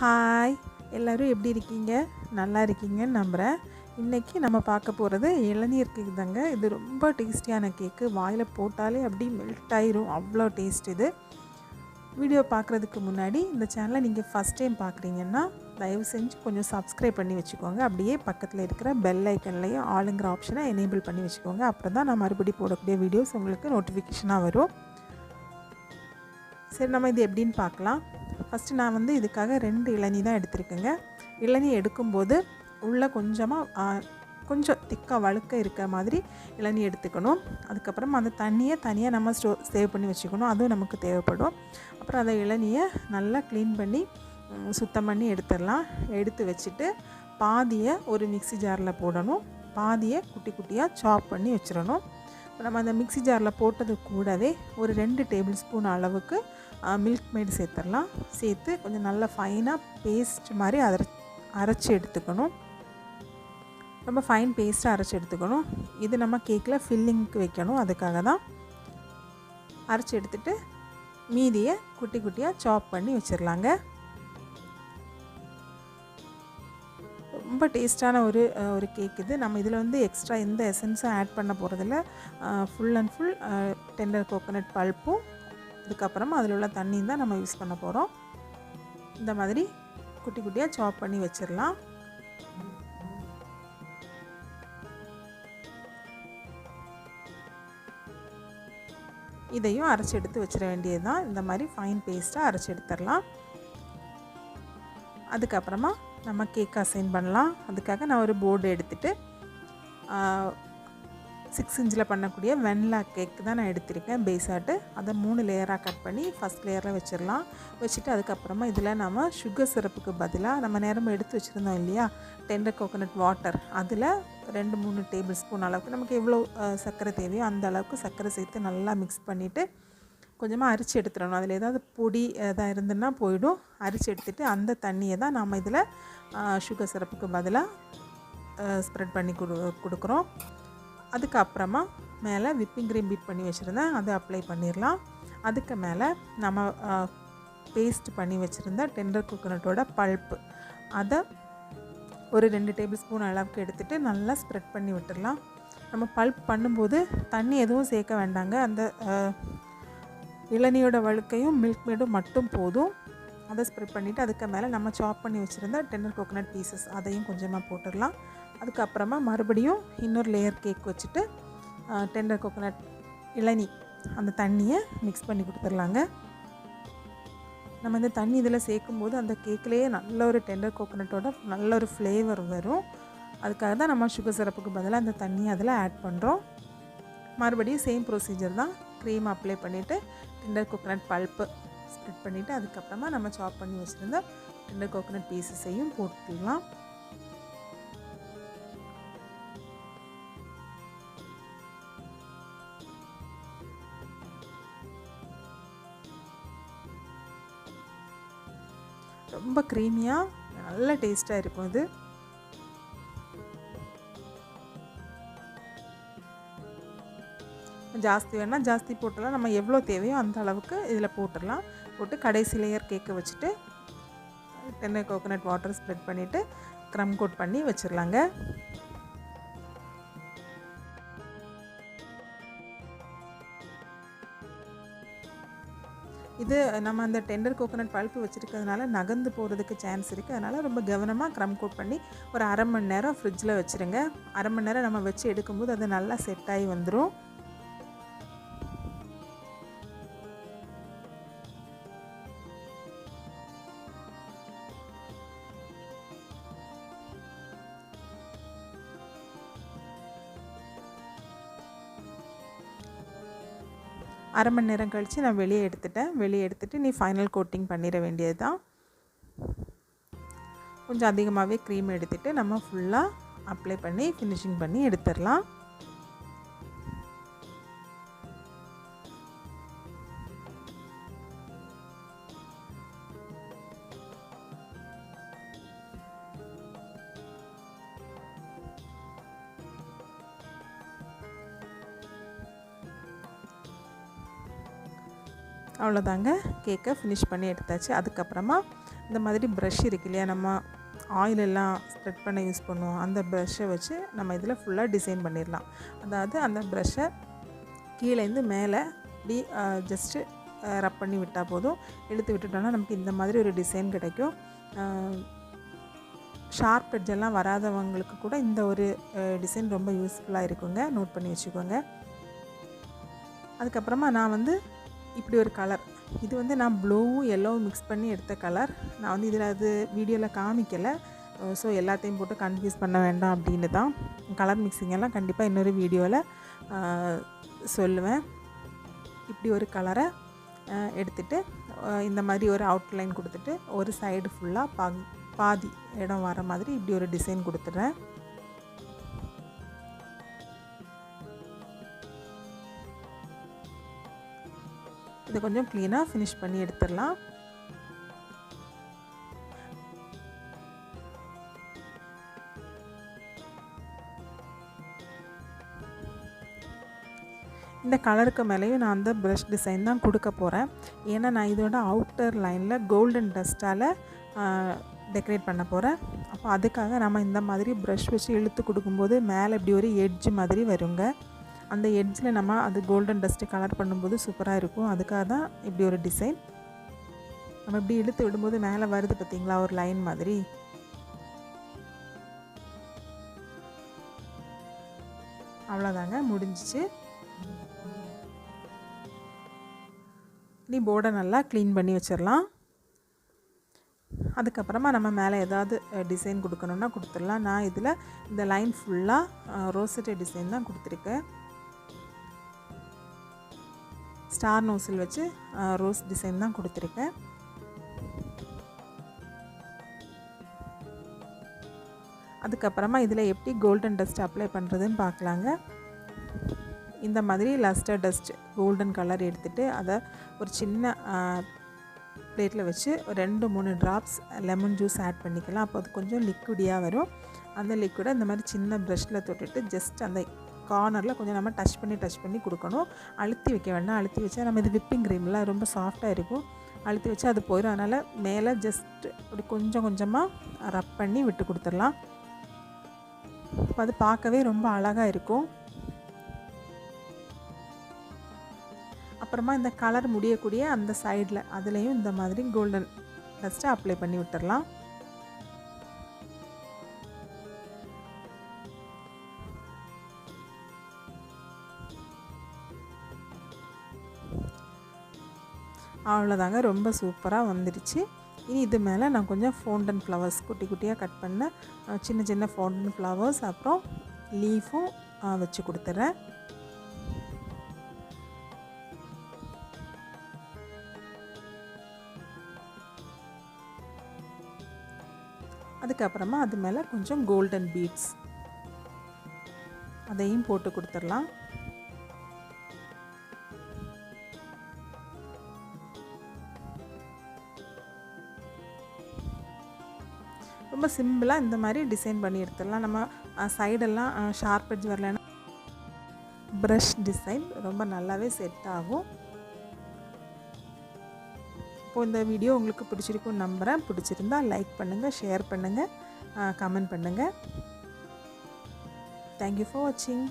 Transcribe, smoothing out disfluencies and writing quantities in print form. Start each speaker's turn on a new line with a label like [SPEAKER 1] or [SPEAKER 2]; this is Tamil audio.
[SPEAKER 1] ஹாய், எல்லோரும் எப்படி இருக்கீங்க? நல்லா இருக்கீங்கன்னு நம்புகிறேன். இன்றைக்கி நம்ம பார்க்க போகிறது இளநீர் கேக் தாங்க. இது ரொம்ப டேஸ்டியான கேக்கு. வாயில் போட்டாலே அப்படி மெல்ட் ஆயிரும், அவ்வளோ டேஸ்ட் இது. வீடியோ பார்க்குறதுக்கு முன்னாடி இந்த சேனலை நீங்கள் ஃபஸ்ட் டைம் பார்க்குறீங்கன்னா தயவு செஞ்சு கொஞ்சம் சப்ஸ்கிரைப் பண்ணி வச்சுக்கோங்க. அப்படியே பக்கத்தில் இருக்கிற பெல் ஐக்கன்லேயும் ஆளுங்கிற ஆப்ஷனை எனேபிள் பண்ணி வச்சுக்கோங்க. அப்புறம் தான் நான் மறுபடியும் போடக்கூடிய வீடியோஸ் உங்களுக்கு நோட்டிஃபிகேஷனாக வரும். சரி, நம்ம இது எப்படின்னு பார்க்கலாம். ஃபஸ்ட்டு நான் இதுக்காக 2 இளநீ தான் எடுத்திருக்கேங்க. இளநீ எடுக்கும்போது உள்ளே கொஞ்சம் திக்காக வழுக்க இருக்கிற மாதிரி இளநீ எடுத்துக்கணும். அதுக்கப்புறம் அந்த தண்ணியை தனியாக நம்ம சேவ் பண்ணி வச்சுக்கணும். அதுவும் நமக்கு தேவைப்படும். அப்புறம் அந்த இளநியை நல்லா க்ளீன் பண்ணி சுத்தம் பண்ணி எடுத்துடலாம். எடுத்து வச்சுட்டு பாதியை ஒரு மிக்ஸி ஜாரில் போடணும். பாதியை குட்டி குட்டியாக சாப் பண்ணி வச்சிடணும். நம்ம அந்த மிக்ஸி ஜாரில் போட்டது கூடவே ஒரு 2 டேபிள் ஸ்பூன் அளவுக்கு மில்க் மேட் சேர்த்துடலாம். சேர்த்து கொஞ்சம் நல்லா ஃபைனாக பேஸ்ட் மாதிரி அரைச்சி எடுத்துக்கணும். ரொம்ப ஃபைன் பேஸ்ட்டாக அரைச்சி எடுத்துக்கணும். இது நம்ம கேக்கில் ஃபில்லிங்க்கு வைக்கணும். அதுக்காக தான் அரைச்சி எடுத்துகிட்டு மீதியை குட்டி குட்டியாக சாப் பண்ணி வச்சிடலாங்க. ரொம்ப டேஸ்ட்டான ஒரு கேக் இது. நம்ம இதில் எக்ஸ்ட்ரா எந்த எசன்ஸும் ஆட் பண்ண போகிறதில்ல. Full and full tender coconut பல்ப்பும் அதுக்கப்புறமா அதில் உள்ள தண்ணி தான் நம்ம யூஸ் பண்ண போகிறோம். இந்த மாதிரி குட்டி குட்டியாக சாப் பண்ணி வச்சிடலாம். இதையும் அரைச்சி எடுத்து வச்சிட வேண்டியது தான். இந்த மாதிரி ஃபைன் பேஸ்ட்டாக அரைச்சி எடுத்துடலாம். அதுக்கப்புறமா நம்ம கேக் அசைன் பண்ணலாம். அதுக்காக நான் ஒரு போர்டு எடுத்துகிட்டு 6 இன்ச்சில் பண்ணக்கூடிய வெண்ணிலா கேக் தான் நான் எடுத்திருக்கேன். பேஸாட்டு அதை 3 லேயராக கட் பண்ணி ஃபஸ்ட் லேயரில் வச்சிடலாம். வச்சுட்டு அதுக்கப்புறமா இதில் நம்ம சுகர் சிரப்புக்கு பதிலாக நம்ம நேரமாக எடுத்து வச்சுருந்தோம் இல்லையா, டெண்டர் கோகோனட் வாட்டர், அதில் 2-3 டேபிள் ஸ்பூன் அளவுக்கு நமக்கு எவ்வளோ சர்க்கரை தேவையோ அந்த அளவுக்கு சர்க்கரை சேர்த்து நல்லா மிக்ஸ் பண்ணிவிட்டு கொஞ்சமாக அரிச்சு எடுத்துடணும். அதில் ஏதாவது பொடி எதாவது இருந்துன்னா போயிடும். அரிச்சு எடுத்துகிட்டு அந்த தண்ணியை தான் நம்ம இதில் சுகர் சிரப்புக்கு பதிலாக ஸ்ப்ரெட் பண்ணி கொடுக்குறோம். அதுக்கப்புறமா மேலே விப்பிங் க்ரீம் பீட் பண்ணி வச்சுருந்தேன், அதை அப்ளை பண்ணிடலாம். அதுக்கு மேலே நம்ம பேஸ்ட் பண்ணி வச்சுருந்த டெண்டர் கோகோனட்டோட பல்ப்பு அதை ஒரு 2 டேபிள் ஸ்பூன் அளவுக்கு எடுத்துகிட்டு நல்லா ஸ்ப்ரெட் பண்ணி விட்டுடலாம். நம்ம பல்ப் பண்ணும்போது தண்ணி எதுவும் சேர்க்க வேண்டாங்க. அந்த இளநியோட வழுக்கையும் மில்க் மேடும் மட்டும் போதும். அதை ஸ்ப்ரெட் பண்ணிவிட்டு அதுக்கு மேலே நம்ம சாப் பண்ணி வச்சுருந்த டெண்டர் கோகோனட் பீசஸ் அதையும் கொஞ்சமாக போட்டுடலாம். அதுக்கப்புறமா மறுபடியும் இன்னொரு லேயர் கேக் வச்சுட்டு டெண்டர் கோகோனட் இளநீ அந்த தண்ணியை மிக்ஸ் பண்ணி கொடுத்துடலாங்க. நம்ம இந்த தண்ணி இதில் சேர்க்கும்போது அந்த கேக்லேயே நல்ல ஒரு டெண்டர் கோகோனட்டோட நல்ல ஒரு ஃப்ளேவர் வரும். அதுக்காக தான் நம்ம சுகர் சிரப்புக்கு பதிலாக அந்த தண்ணியை அதில் ஆட் பண்ணுறோம். மறுபடியும் சேம் ப்ரொசீஜர் தான். க்ரீம் அப்ளை பண்ணிவிட்டு டெண்டர் கோகோனட் பல்ப்பு ஸ்ப்ரெட் பண்ணிவிட்டு அதுக்கப்புறமா நம்ம சாப் பண்ணி வச்சுருந்த டெண்டர் கோகோனட் பீசஸையும் போட்டுக்கலாம். ரொம்ப க்ரீமியாக நல்ல டேஸ்ட்டாக இருக்கும் இது. ஜாஸ்தி வேணால் ஜாஸ்தி போட்டுடலாம். நம்ம எவ்வளோ தேவையோ அந்த அளவுக்கு இதில் போட்டுடலாம். போட்டு கடைசி லேயர் கேக்கை வச்சுட்டு டெண்டர் கோகோனட் வாட்டர் ஸ்ப்ரெட் பண்ணிவிட்டு க்ரம் கோட் பண்ணி வச்சிடலாங்க. இது நம்ம அந்த டெண்டர் கோகோனட் பல்ப்பு வச்சுருக்கிறதுனால நகர்ந்து போகிறதுக்கு சான்ஸ் இருக்குது. அதனால் ரொம்ப கவனமாக க்ரம் கோட் பண்ணி ஒரு 1/2 மணி நேரம் ஃப்ரிட்ஜில் வச்சுருங்க. 1/2 மணி நேரம் நம்ம வச்சு எடுக்கும்போது அது நல்லா செட் ஆகி வந்துடும். அரை மணி நேரம் கழித்து நான் வெளியே எடுத்துகிட்டு நீ ஃபைனல் கோட்டிங் பண்ணிட வேண்டியது தான். கொஞ்சம் அதிகமாகவே க்ரீம் எடுத்துகிட்டு நம்ம ஃபுல்லாக அப்ளை பண்ணி ஃபினிஷிங் பண்ணி எடுத்துடலாம். அவ்வளோதாங்க, கேக்கை ஃபினிஷ் பண்ணி எடுத்தாச்சு. அதுக்கப்புறமா இந்த மாதிரி ப்ரஷ் இருக்கு இல்லையா, நம்ம ஆயில் எல்லாம் ஸ்ப்ரெட் பண்ண யூஸ் பண்ணுவோம், அந்த ப்ரஷ்ஷை வச்சு நம்ம இதில் ஃபுல்லாக டிசைன் பண்ணிடலாம். அதாவது அந்த ப்ரஷ்ஷை கீழேருந்து மேலே இப்படி ஜஸ்ட்டு ரப் பண்ணி விட்டால் போதும். இழுத்து விட்டுட்டோன்னா நமக்கு இந்த மாதிரி ஒரு டிசைன் கிடைக்கும். ஷார்ப் எட்ஜெல்லாம் வராதவங்களுக்கு கூட இந்த ஒரு டிசைன் ரொம்ப யூஸ்ஃபுல்லாக இருக்குங்க. நோட் பண்ணி வச்சுக்கோங்க. அதுக்கப்புறமா நான் வந்து இப்படி ஒரு கலர், இது வந்து நான் ப்ளூவும் எல்லோவும் மிக்ஸ் பண்ணி எடுத்த கலர். நான் வந்து இதில் அது வீடியோவில் காமிக்கலை, ஸோ எல்லாத்தையும் போட்டு கன்ஃபியூஸ் பண்ண வேண்டாம் அப்படின்னு தான். கலர் மிக்சிங் எல்லாம் கண்டிப்பாக இன்னொரு வீடியோவில் சொல்லுவேன். இப்படி ஒரு கலரை எடுத்துகிட்டு இந்த மாதிரி ஒரு அவுட்லைன் கொடுத்துட்டு ஒரு சைடு ஃபுல்லாக பாதி இடம் வர மாதிரி இப்படி ஒரு டிசைன் கொடுத்துட்றேன். இதை கொஞ்சம் க்ளீனாக ஃபினிஷ் பண்ணி எடுத்துடலாம். இந்த கலருக்கு மேலேயும் நான் அந்த ப்ரஷ் டிசைன் தான் கொடுக்க போகிறேன். ஏன்னா நான் இதோட அவுட்டர் லைனில் கோல்டன் டஸ்ட்டால் டெக்கரேட் பண்ண போகிறேன். அப்போ அதுக்காக நம்ம இந்த மாதிரி ப்ரஷ் வச்சு இழுத்து கொடுக்கும்போது மேலே இப்படி ஒரு எட்ஜ் மாதிரி வருங்க. அந்த எட்ஜில் நம்ம அது கோல்டன் டஸ்ட்டு கலர் பண்ணும்போது சூப்பராக இருக்கும். அதுக்காக தான் இப்படி ஒரு டிசைன். நம்ம இப்படி இழுத்து விடும்போது மேலே வருது பார்த்திங்களா, ஒரு லைன் மாதிரி. அவ்வளோதாங்க, முடிஞ்சிச்சு. நீ போர்டை நல்லா க்ளீன் பண்ணி வச்சிடலாம். அதுக்கப்புறமா நம்ம மேலே ஏதாவது டிசைன் கொடுக்கணுன்னா கொடுத்துடலாம். நான் இதில் இந்த லைன் ஃபுல்லாக ரோசட்டே டிசைன் தான் கொடுத்துருக்கேன். ஸ்டார் நோசில் வச்சு ரோஸ் டிசைன் தான் கொடுத்துருக்கேன். அதுக்கப்புறமா இதில் எப்படி கோல்டன் டஸ்ட் அப்ளை பண்ணுறதுன்னு பார்க்கலாங்க. இந்த மாதிரி லஸ்டர் டஸ்ட் கோல்டன் கலர் எடுத்துகிட்டு அதை ஒரு சின்ன பிளேட்டில் வச்சு 2-3 ட்ராப்ஸ் லெமன் ஜூஸ் ஆட் பண்ணிக்கலாம். அப்போ அது கொஞ்சம் லிக்விடியாக வரும். அந்த லிக்விடை இந்த மாதிரி சின்ன ப்ரஷில் தொட்டுட்டு ஜஸ்ட் அந்த கார்னரில் கொஞ்சம் நம்ம டச் பண்ணி கொடுக்கணும். அழுத்தி வைக்க வேண்டாம். அழுத்தி வச்சா நம்ம இது விப்பிங் க்ரீமில் ரொம்ப சாஃப்டாக இருக்கும். அழுத்தி வச்சா அது போயிடும். அதனால் மேலே ஜஸ்ட் அப்படி கொஞ்சம் கொஞ்சமாக ரப் பண்ணி விட்டு கொடுத்துடலாம். அப்போ அது பார்க்கவே ரொம்ப அழகாக இருக்கும். அப்புறமா இந்த கலர் முடியக்கூடிய அந்த சைடில் அதுலேயும் இந்த மாதிரி கோல்டன் டஸ்ட்டை அப்ளை பண்ணி விட்டுடலாம். அவ்வளோதாங்க, ரொம்ப சூப்பராக வந்துடுச்சு. இனி இது மேலே நான் கொஞ்சம் ஃபவுண்டன் ஃப்ளவர்ஸ் குட்டி குட்டியாக கட் பண்ண சின்ன சின்ன ஃபவுண்டன் ஃப்ளவர்ஸ் அப்புறம் லீஃபும் வச்சு கொடுத்துட்றேன். அதுக்கப்புறமா அது மேலே கொஞ்சம் கோல்டன் பீட்ஸ் அதையும் போட்டு கொடுத்துடலாம். ரொம்ப சிம்பிளாக இந்த மாதிரி டிசைன் பண்ணி எடுத்துடலாம். நம்ம சைடெல்லாம் ஷார்ப் எட்ஜ் வரலன்னா ப்ரஷ் டிசைன் ரொம்ப நல்லாவே செட் ஆகும். இப்போது இந்த வீடியோ உங்களுக்கு பிடிச்சிருக்குன்னு நம்புகிறேன். பிடிச்சிருந்தால் லைக் பண்ணுங்கள், ஷேர் பண்ணுங்கள், கமெண்ட் பண்ணுங்கள். தேங்க்யூ ஃபார் வாட்சிங்.